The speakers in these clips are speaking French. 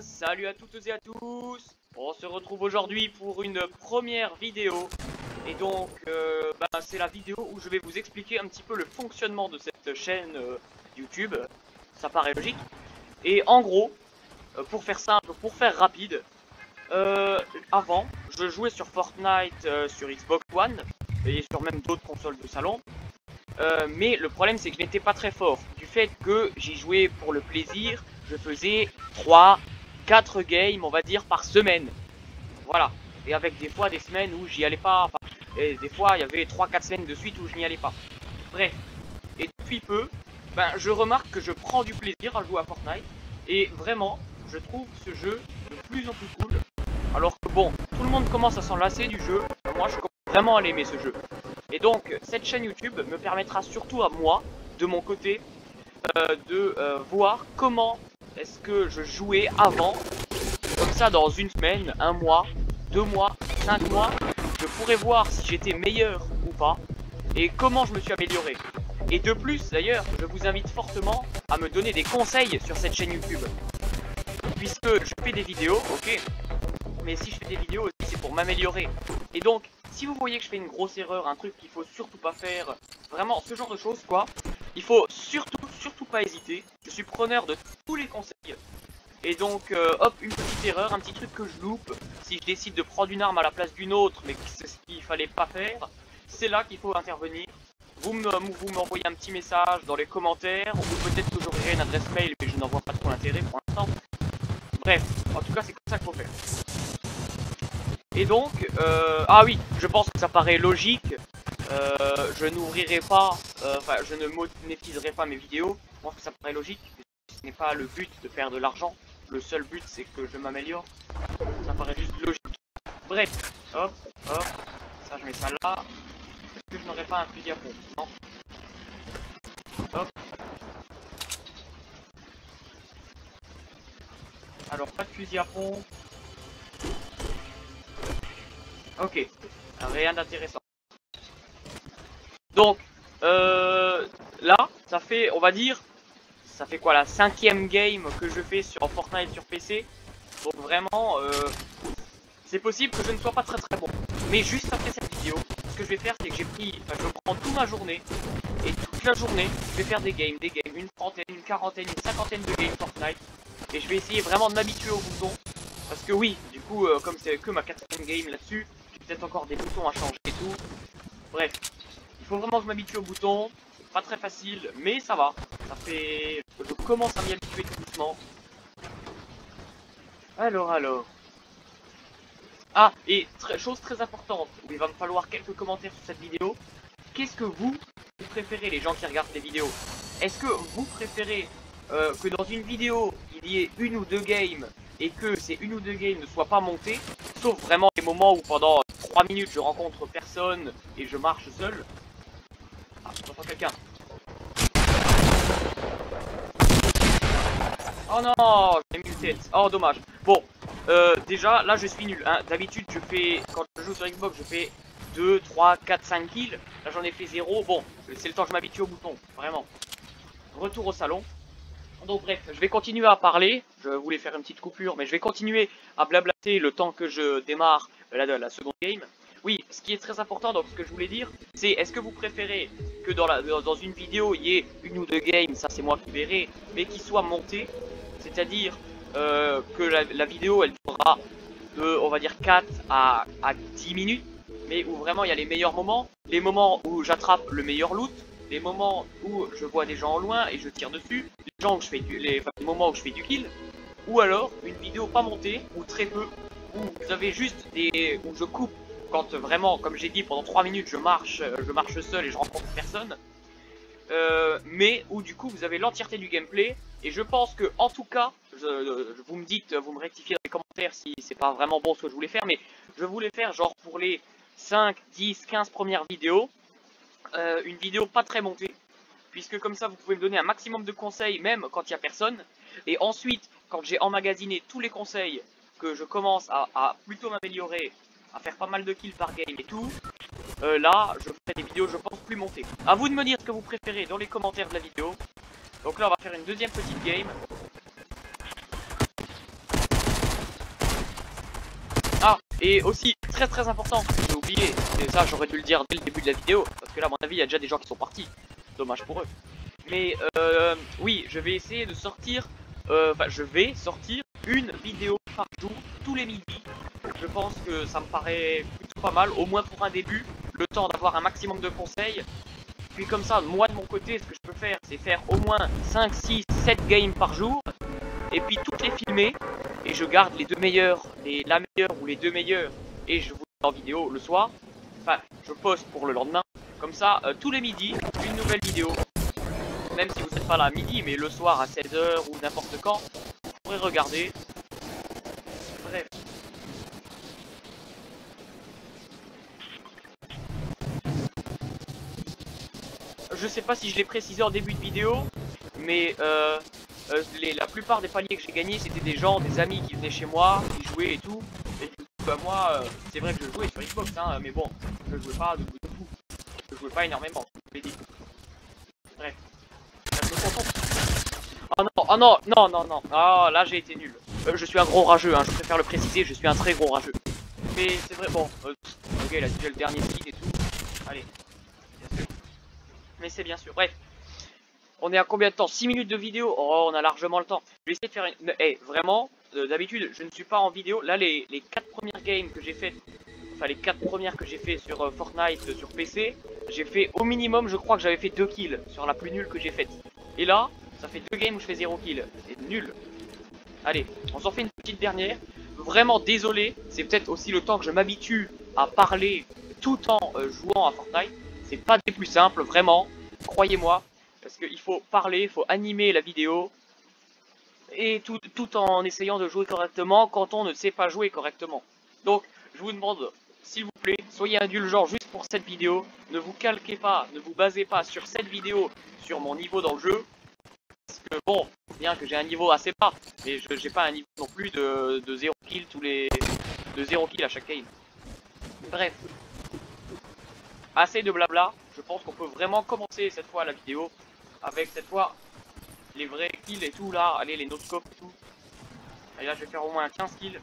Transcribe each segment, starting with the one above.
salut à toutes et à tous. On se retrouve aujourd'hui pour une première vidéo. Et donc, c'est la vidéo où je vais vous expliquer un petit peu le fonctionnement de cette chaîne YouTube. Ça paraît logique. Et en gros, pour faire simple, pour faire rapide, avant, je jouais sur Fortnite sur Xbox One et sur même d'autres consoles de salon. Mais le problème c'est que je n'étais pas très fort. Du fait que j'y jouais pour le plaisir, je faisais 3-4 games on va dire par semaine. Voilà. Et avec des fois des semaines où j'y allais pas. Enfin, et des fois il y avait 3-4 semaines de suite où je n'y allais pas. Bref. Et depuis peu, je remarque que je prends du plaisir à jouer à Fortnite. Et vraiment, je trouve ce jeu de plus en plus cool. Alors que bon, tout le monde commence à s'en lasser du jeu. Moi je commence vraiment à l'aimer ce jeu. Et donc, cette chaîne YouTube me permettra surtout à moi, de mon côté, de voir comment est-ce que je jouais avant. Comme ça, dans une semaine, un mois, 2 mois, 5 mois, je pourrais voir si j'étais meilleur ou pas. Et comment je me suis amélioré. Et de plus, d'ailleurs, je vous invite fortement à me donner des conseils sur cette chaîne YouTube. Puisque je fais des vidéos, ok. Mais si je fais des vidéos aussi, c'est pour m'améliorer. Et donc, si vous voyez que je fais une grosse erreur, un truc qu'il faut surtout pas faire, vraiment ce genre de choses quoi, il faut surtout pas hésiter. Je suis preneur de tous les conseils. Et donc, hop, une petite erreur, un petit truc que je loupe, si je décide de prendre une arme à la place d'une autre, mais que c'est ce qu'il fallait pas faire, c'est là qu'il faut intervenir. Vous m'envoyez un petit message dans les commentaires, ou peut-être que j'aurai une adresse mail, mais je n'en vois pas trop l'intérêt pour l'instant. Bref, en tout cas, c'est comme ça qu'il faut faire. Et donc, ah oui, je pense que ça paraît logique, je n'ouvrirai pas, je ne monétiserai pas mes vidéos, je pense que ça paraît logique, ce n'est pas le but de faire de l'argent, le seul but c'est que je m'améliore, ça paraît juste logique. Bref, hop, hop, ça je mets ça là, est-ce que je n'aurais pas un fusil à pompe? Non. Hop. Alors, pas de fusil à pompe. Ok, rien d'intéressant. Donc, là, ça fait, on va dire, ça fait quoi la 5e game que je fais sur Fortnite sur PC. Donc vraiment, c'est possible que je ne sois pas très bon. Mais juste après cette vidéo, ce que je vais faire, c'est que je prends toute ma journée. Et toute la journée, je vais faire des games, une trentaine, une quarantaine, une cinquantaine de games Fortnite. Et je vais essayer vraiment de m'habituer aux boutons. Parce que oui, du coup, comme c'est que ma 4e game là-dessus, j'ai peut-être encore des boutons à changer et tout. Bref, il faut vraiment que je m'habitue aux boutons. C'est pas très facile, mais ça va. Ça fait... Je commence à m'y habituer tout doucement. Alors... Ah, et chose très importante, où il va me falloir quelques commentaires sur cette vidéo. Qu'est-ce que vous préférez, les gens qui regardent les vidéos? Est-ce que vous préférez que dans une vidéo, il y ait 1 ou 2 games et que ces 1 ou 2 games ne soient pas montées, sauf vraiment les moments où pendant 3 minutes je rencontre personne et je marche seul? Ah, j'entends quelqu'un. Oh non, j'ai mis une tête. Oh, dommage. Bon, déjà, là, je suis nul. Hein. D'habitude, quand je joue sur Xbox, je fais 2, 3, 4, 5 kills. Là, j'en ai fait 0. Bon, c'est le temps que je m'habitue au bouton. Vraiment. Retour au salon. Donc, bref, je vais continuer à parler. Je voulais faire une petite coupure, mais je vais continuer à blablater le temps que je démarre la seconde game. Oui, ce qui est très important, donc ce que je voulais dire, c'est est-ce que vous préférez que dans une vidéo, il y ait 1 ou 2 games, ça c'est moi qui verrai, mais qui soient montées, c'est-à-dire que la vidéo, elle durera de, on va dire, 4 à 10 minutes, mais où vraiment il y a les meilleurs moments, les moments où j'attrape le meilleur loot, les moments où je vois des gens au loin et je tire dessus, les moments où je fais du kill, ou alors une vidéo pas montée, ou très peu, où vous avez juste où je coupe quand vraiment, comme j'ai dit, pendant 3 minutes je marche seul et je rencontre personne, mais où du coup vous avez l'entièreté du gameplay. Et je pense que, en tout cas, vous me rectifiez dans les commentaires si c'est pas vraiment bon ce que je voulais faire, mais je voulais faire genre pour les 5, 10, 15 premières vidéos, une vidéo pas très montée, puisque comme ça vous pouvez me donner un maximum de conseils même quand il n'y a personne. Et ensuite, quand j'ai emmagasiné tous les conseils, que je commence à plutôt m'améliorer, à faire pas mal de kills par game et tout, là je ferai des vidéos je pense plus montées. A vous de me dire ce que vous préférez dans les commentaires de la vidéo. Donc là on va faire une deuxième petite game. Et aussi, très important, j'ai oublié, et ça j'aurais dû le dire dès le début de la vidéo, parce que là à mon avis il y a déjà des gens qui sont partis, dommage pour eux. Mais oui, je vais essayer de sortir, enfin je vais sortir une vidéo par jour, tous les midis. Je pense que ça me paraît plutôt pas mal, au moins pour un début, le temps d'avoir un maximum de conseils. Puis comme ça, moi de mon côté, ce que je peux faire, c'est faire au moins 5, 6, 7 games par jour, et puis toutes les filmer, et je garde les deux meilleurs, la meilleure ou les deux meilleures, et je vous mets en vidéo le soir. Enfin, je poste pour le lendemain. Comme ça, tous les midis, une nouvelle vidéo. Même si vous n'êtes pas là à midi, mais le soir à 16 h ou n'importe quand, vous pourrez regarder. Bref. Je sais pas si je l'ai précisé en début de vidéo, mais la plupart des paliers que j'ai gagnés, c'était des gens, des amis qui venaient chez moi, qui jouaient et tout. Et du coup, bah moi, c'est vrai que je jouais sur Xbox, hein, mais bon, je jouais pas de fou. Je jouais pas énormément, je l'ai dit. Bref. Oh non, oh là j'ai été nul. Je suis un gros rageux, hein, je préfère le préciser, je suis un très gros rageux. Mais c'est vrai, bon, ok, il a déjà le dernier speed et tout. Allez, bien sûr. Mais c'est bien sûr, bref. On est à combien de temps? 6 minutes de vidéo? Oh, on a largement le temps. Je vais essayer de faire une... Eh, vraiment, d'habitude, je ne suis pas en vidéo. Là, les 4 premières games que j'ai faites, enfin les 4 premières que j'ai fait sur Fortnite, sur PC, j'ai fait au minimum, je crois que j'avais fait 2 kills sur la plus nulle que j'ai faite. Et là, ça fait 2 games où je fais 0 kills. C'est nul. Allez, on s'en fait une petite dernière. Vraiment désolé, c'est peut-être aussi le temps que je m'habitue à parler tout en jouant à Fortnite. C'est pas des plus simples, vraiment, croyez-moi. Parce qu'il faut parler, il faut animer la vidéo. Et tout en essayant de jouer correctement quand on ne sait pas jouer correctement. Donc, je vous demande, s'il vous plaît, soyez indulgents juste pour cette vidéo. Ne vous calquez pas, ne vous basez pas sur cette vidéo, sur mon niveau dans le jeu. Parce que bon, bien que j'ai un niveau assez bas, mais je n'ai pas un niveau non plus de 0 kill de 0 kill à chaque game. Bref. Assez de blabla, je pense qu'on peut vraiment commencer cette fois la vidéo. Avec cette fois les vrais kills et tout là, allez les no-scopes et tout. Et là je vais faire au moins 15 kills.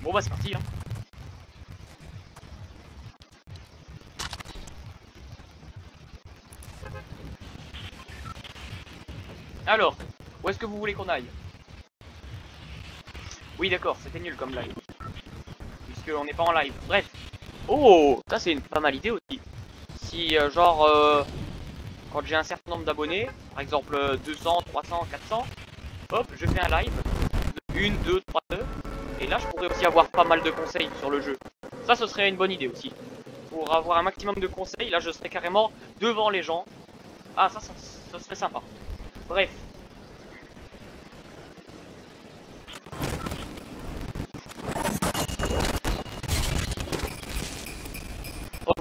Bon bah c'est parti hein. Alors, où est-ce que vous voulez qu'on aille? Oui d'accord, c'était nul comme live. Puisqu'on n'est pas en live. Bref. Oh, ça c'est une pas mal idée aussi. Si genre quand j'ai un certain nombre d'abonnés, par exemple 200, 300, 400, hop, je fais un live de 1, 2, 3 heures. Et là je pourrais aussi avoir pas mal de conseils sur le jeu. Ça ce serait une bonne idée aussi. Pour avoir un maximum de conseils, là je serais carrément devant les gens. Ah ça serait sympa. Bref.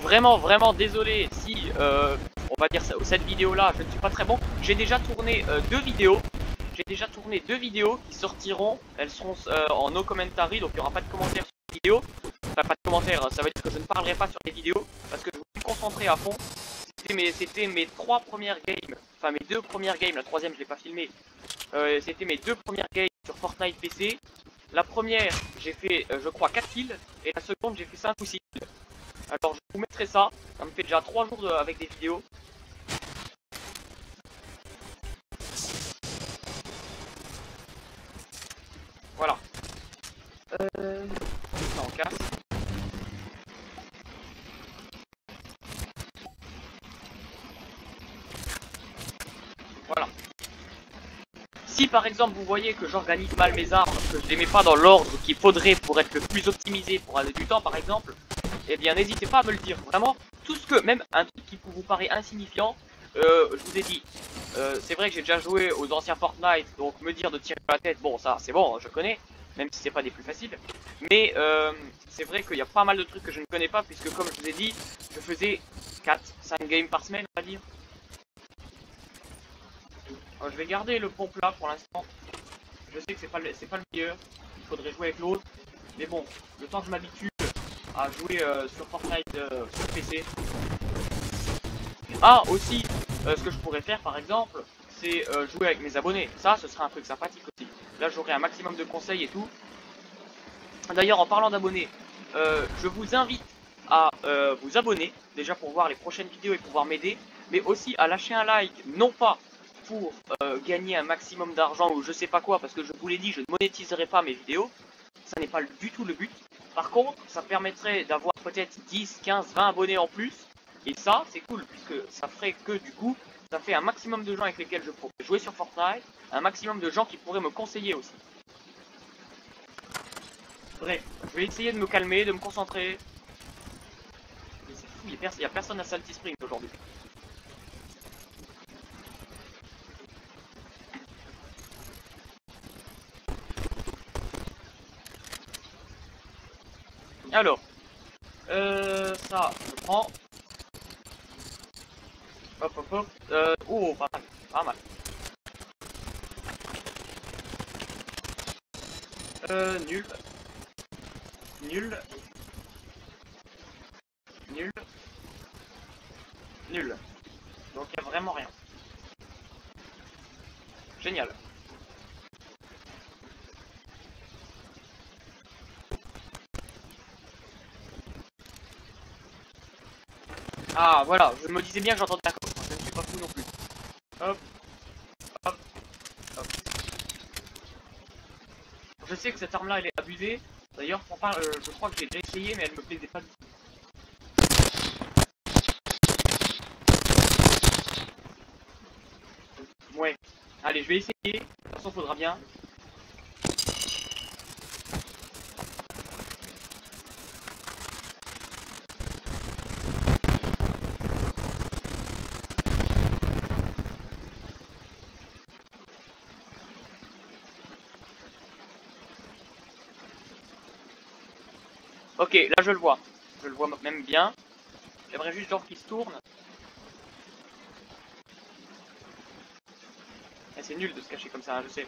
Vraiment désolé si, on va dire cette vidéo-là, je ne suis pas très bon. J'ai déjà tourné 2 vidéos. J'ai déjà tourné 2 vidéos qui sortiront. Elles seront en no commentary, donc il n'y aura pas de commentaires sur les vidéos. Enfin, pas de commentaires, ça veut dire que je ne parlerai pas sur les vidéos parce que je me suis concentré à fond. C'était mes 3 premières games, enfin mes 2 premières games, la troisième je l'ai pas filmée. C'était mes 2 premières games sur Fortnite PC. La première, j'ai fait, je crois, 4 kills, et la seconde, j'ai fait 5 ou 6 kills. Alors, je vous mettrai ça. Ça me fait déjà 3 jours avec des vidéos. Voilà. Ça, on casse. Voilà. Si par exemple vous voyez que j'organise mal mes armes, que je les mets pas dans l'ordre qu'il faudrait pour être le plus optimisé pour aller du temps par exemple, eh bien n'hésitez pas à me le dire. Vraiment, tout ce que, même un truc qui vous paraît insignifiant, je vous ai dit, c'est vrai que j'ai déjà joué aux anciens Fortnite, donc me dire de tirer la tête, bon ça c'est bon, je connais, même si c'est pas des plus faciles. Mais c'est vrai qu'il y a pas mal de trucs que je ne connais pas, puisque comme je vous ai dit, je faisais 4-5 games par semaine, on va dire. Je vais garder le pompe là pour l'instant. Je sais que c'est pas le meilleur. Il faudrait jouer avec l'autre. Mais bon, le temps que je m'habitue à jouer sur Fortnite sur PC. Ah aussi, ce que je pourrais faire par exemple, c'est jouer avec mes abonnés. Ça, ce sera un truc sympathique aussi. Là, j'aurai un maximum de conseils et tout. D'ailleurs, en parlant d'abonnés, je vous invite à vous abonner, déjà pour voir les prochaines vidéos et pouvoir m'aider, mais aussi à lâcher un like, non pas pour gagner un maximum d'argent ou je sais pas quoi, parce que je vous l'ai dit, je ne monétiserai pas mes vidéos, ça n'est pas du tout le but. Par contre, ça permettrait d'avoir peut-être 10, 15, 20 abonnés en plus, et ça, c'est cool, puisque ça ferait que du coup, ça fait un maximum de gens avec lesquels je pourrais jouer sur Fortnite, un maximum de gens qui pourraient me conseiller aussi. Bref, je vais essayer de me calmer, de me concentrer. Mais c'est fou, il n'y a personne à Salty Springs aujourd'hui. Alors, ça, je prends. Hop, hop, hop. Oh, pas mal, pas mal. Nul. Nul. Nul. Nul. Donc il n'y a vraiment rien. Génial. Ah voilà, je me disais bien que j'entendais la coque, je ne suis pas fou non plus. Hop, hop, hop. Je sais que cette arme là elle est abusée. D'ailleurs, je crois que j'ai déjà essayé mais elle me plaisait pas du tout. Ouais, allez je vais essayer, de toute façon faudra bien. Ok, là je le vois même bien. J'aimerais juste genre qu'il se tourne. Et c'est nul de se cacher comme ça, hein, je sais.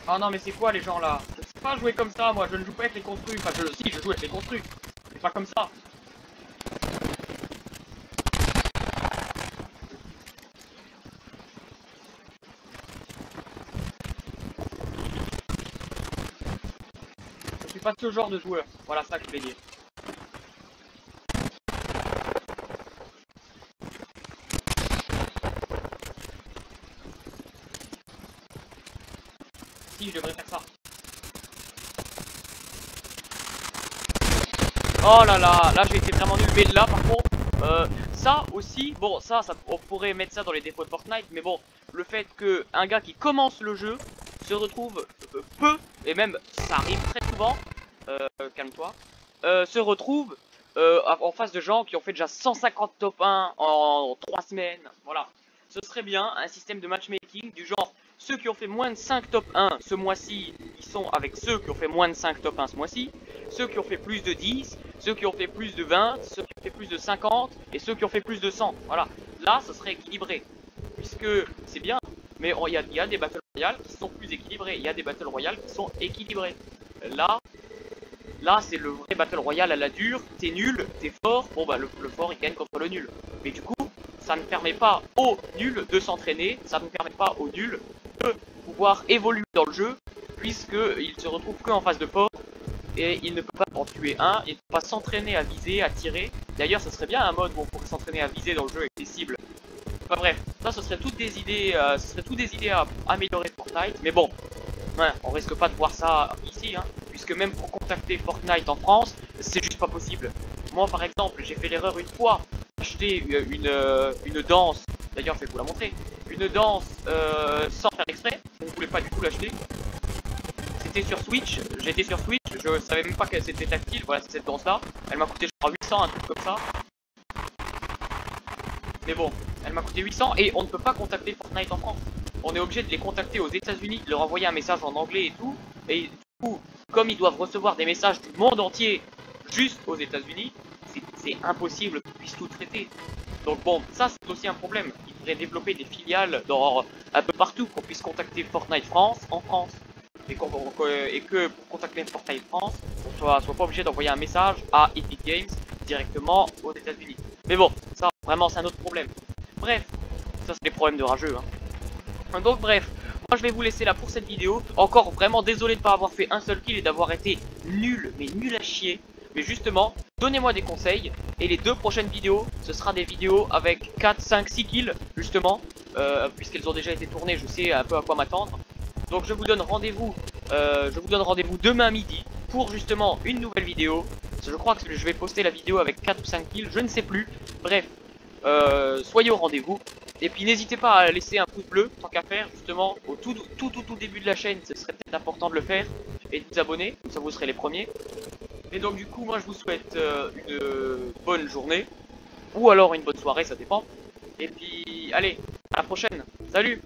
Oh non mais c'est quoi les gens là? Je sais pas jouer comme ça moi, je ne joue pas avec les construits. Enfin si, je joue avec les construits. Mais pas comme ça. Je suis pas ce genre de joueur. Voilà ça que je voulais dire. Si, je devrais faire ça. Oh là là, là j'ai été vraiment nul. Mais là par contre, ça aussi, bon ça on pourrait mettre ça dans les défauts de Fortnite. Mais bon, le fait qu'un gars qui commence le jeu se retrouve peu, et même ça arrive très souvent, calme-toi, se retrouve en face de gens qui ont fait déjà 150 top 1 en 3 semaines. Voilà, ce serait bien un système de matchmaking du genre ceux qui ont fait moins de 5 top 1 ce mois-ci, ils sont avec ceux qui ont fait moins de 5 top 1 ce mois-ci, ceux qui ont fait plus de 10, ceux qui ont fait plus de 20, ceux qui ont fait plus de 50 et ceux qui ont fait plus de 100. Voilà, là ce serait équilibré, puisque c'est bien, mais il y a des Battle Royale qui sont plus équilibrés, il y a des Battle Royale qui sont équilibrés. Là c'est le vrai Battle Royale à la dure, t'es nul, t'es fort, bon bah le fort il gagne contre le nul. Mais du coup, ça ne permet pas aux nuls de s'entraîner, ça ne permet pas aux nuls de pouvoir évoluer dans le jeu, puisqu'il se retrouve que en phase de fort, et il ne peut pas en tuer un, il ne peut pas s'entraîner à viser, à tirer. D'ailleurs, ça serait bien un mode où on pourrait s'entraîner à viser dans le jeu avec des cibles. Enfin bref, ça ce serait toutes des idées, à améliorer Fortnite, mais bon, ouais, on risque pas de voir ça ici, hein, puisque même pour contacter Fortnite en France, c'est juste pas possible. Moi par exemple, j'ai fait l'erreur une fois d'acheter une danse, d'ailleurs je vais vous la montrer, une danse sans faire exprès, je ne voulais pas du tout l'acheter. C'était sur Switch, j'étais sur Switch, je savais même pas qu'elle c'était tactile, voilà c'est cette danse là, elle m'a coûté genre 800, un truc comme ça. Mais bon, elle m'a coûté 800 et on ne peut pas contacter Fortnite en France. On est obligé de les contacter aux États-Unis, de leur envoyer un message en anglais et tout. Et du coup, comme ils doivent recevoir des messages du monde entier juste aux États-Unis, c'est impossible qu'ils puissent tout traiter. Donc bon, ça c'est aussi un problème. Il faudrait développer des filiales dans un peu partout qu'on puisse contacter Fortnite France en France. Et que pour contacter Fortnite France, on soit pas obligé d'envoyer un message à Epic Games directement aux États-Unis. Mais bon, ça vraiment c'est un autre problème. Bref, ça c'est des problèmes de rageux. Hein. Donc bref, moi je vais vous laisser là pour cette vidéo. Encore vraiment désolé de ne pas avoir fait un seul kill et d'avoir été nul, mais nul à chier. Mais justement, donnez-moi des conseils. Et les 2 prochaines vidéos, ce sera des vidéos avec 4, 5, 6 kills, justement. Puisqu'elles ont déjà été tournées, je sais un peu à quoi m'attendre. Donc je vous donne rendez-vous demain midi pour justement une nouvelle vidéo. Je crois que je vais poster la vidéo avec 4 ou 5 kills, je ne sais plus. Bref, soyez au rendez-vous. Et puis n'hésitez pas à laisser un pouce bleu, tant qu'à faire, justement, au tout début de la chaîne, ce serait peut-être important de le faire. Et de vous abonner, comme ça vous serez les premiers. Et donc du coup, moi je vous souhaite une bonne journée. Ou alors une bonne soirée, ça dépend. Et puis, allez, à la prochaine. Salut!